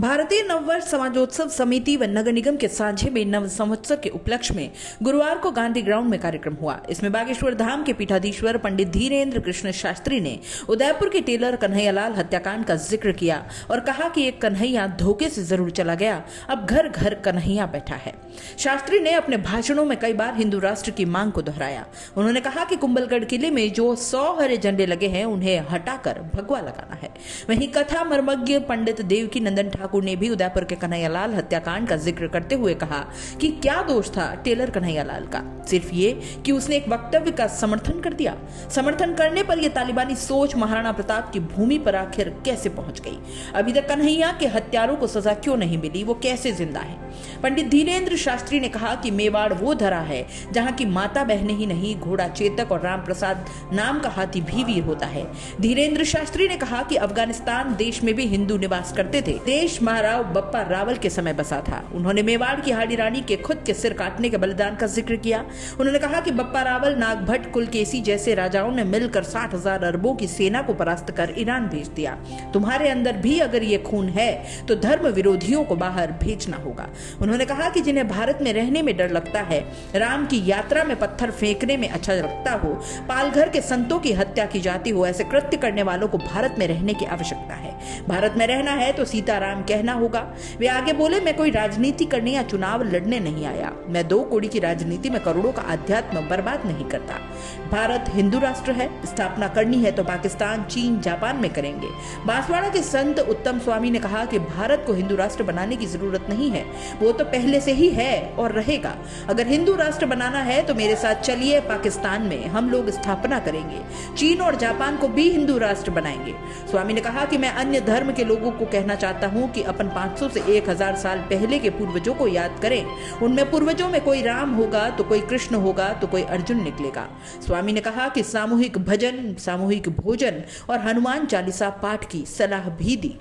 भारतीय नववर्ष समाजोत्सव समिति व नगर निगम के साझे में नव संवत्सर के उपलक्ष्य में गुरुवार को गांधी ग्राउंड में कार्यक्रम हुआ। इसमें बागेश्वर धाम के पीठाधीश्वर पंडित धीरेन्द्र कृष्ण शास्त्री ने उदयपुर के टेलर कन्हैयालाल हत्याकांड का जिक्र किया और कहा कि एक कन्हैया धोखे से जरूर चला गया, अब घर घर कन्हैया बैठा है। शास्त्री ने अपने भाषणों में कई बार हिंदू राष्ट्र की मांग को दोहराया। उन्होंने कहा कि कुंभलगढ़ किले में जो 100 हरे झंडे लगे हैं उन्हें हटाकर भगवा लगाना है। वहीं कथा मर्मज्ञ पंडित देवकी नंदन ठाकुर ने भी उदयपुर के कन्हैयालाल हत्याकांड का जिक्र करते हुए कहा कि क्या दोष था टेलर कन्हैयालाल का, सिर्फ ये कि उसने एक वक्तव्य का समर्थन कर दिया। समर्थन करने पर यह तालिबानी सोच महाराणा प्रताप की भूमि पर आखिर कैसे पहुंच गई? अभी तक कन्हैया के हत्यारों को सजा क्यों नहीं मिली? वो कैसे जिंदा है? पंडित धीरेन्द्र शास्त्री ने कहा कि मेवाड़ वो धरा है जहां की माता बहने ही नहीं, घोड़ा चेतक और राम प्रसाद नाम का हाथी भी वीर होता है। धीरेन्द्र शास्त्री ने कहा कि अफगानिस्तान देश में भी हिंदू निवास करते थे। देश महाराव बप्पा रावल के समय बसा था। उन्होंने मेवाड़ की हाड़ी रानी के खुद के सिर काटने के बलिदान का जिक्र किया। उन्होंने कहा कि बप्पा रावल, नागभट्ट, कुलकेसी जैसे राजाओं ने मिलकर 60,000 अरबों की सेना को परास्त कर ईरान भेज दिया। तुम्हारे अंदर भी अगर ये खून है तो धर्म विरोधियों को बाहर भेजना होगा। उन्होंने कहा कि जिन्हें भारत में रहने में डर लगता है, राम की यात्रा में पत्थर फेंकने में अच्छा लगता हो, पालघर के संतों की हत्या की जाती हो, ऐसे कृत्य करने वालों को भारत में रहने की आवश्यकता है। भारत में रहना है तो सीताराम कहना होगा। वे आगे बोले, मैं कोई राजनीति करने या चुनाव लड़ने नहीं आया। मैं 2 कौड़ी की राजनीति में करोड़ों का अध्यात्म बर्बाद नहीं करता। भारत हिंदू राष्ट्र है। स्थापना करनी है तो पाकिस्तान, चीन, जापान में करेंगे। बांसवाड़ा के संत उत्तम स्वामी ने कहा कि भारत को हिंदू राष्ट्र बनाने की जरूरत नहीं है, वो तो पहले से ही है और रहेगा। अगर हिंदू राष्ट्र बनाना है तो मेरे साथ चलिए, पाकिस्तान में हम लोग स्थापना करेंगे, चीन और जापान को भी हिंदू राष्ट्र बनाएंगे। स्वामी ने कहा कि मैं अन्य धर्म के लोगों को कहना चाहता हूं कि अपन 500 से 1000 साल पहले के पूर्वजों को याद करें। उनमें पूर्वजों में कोई राम होगा तो कोई कृष्ण होगा तो कोई अर्जुन निकलेगा। स्वामी ने कहा कि सामूहिक भजन, सामूहिक भोजन और हनुमान चालीसा पाठ की सलाह भी दी।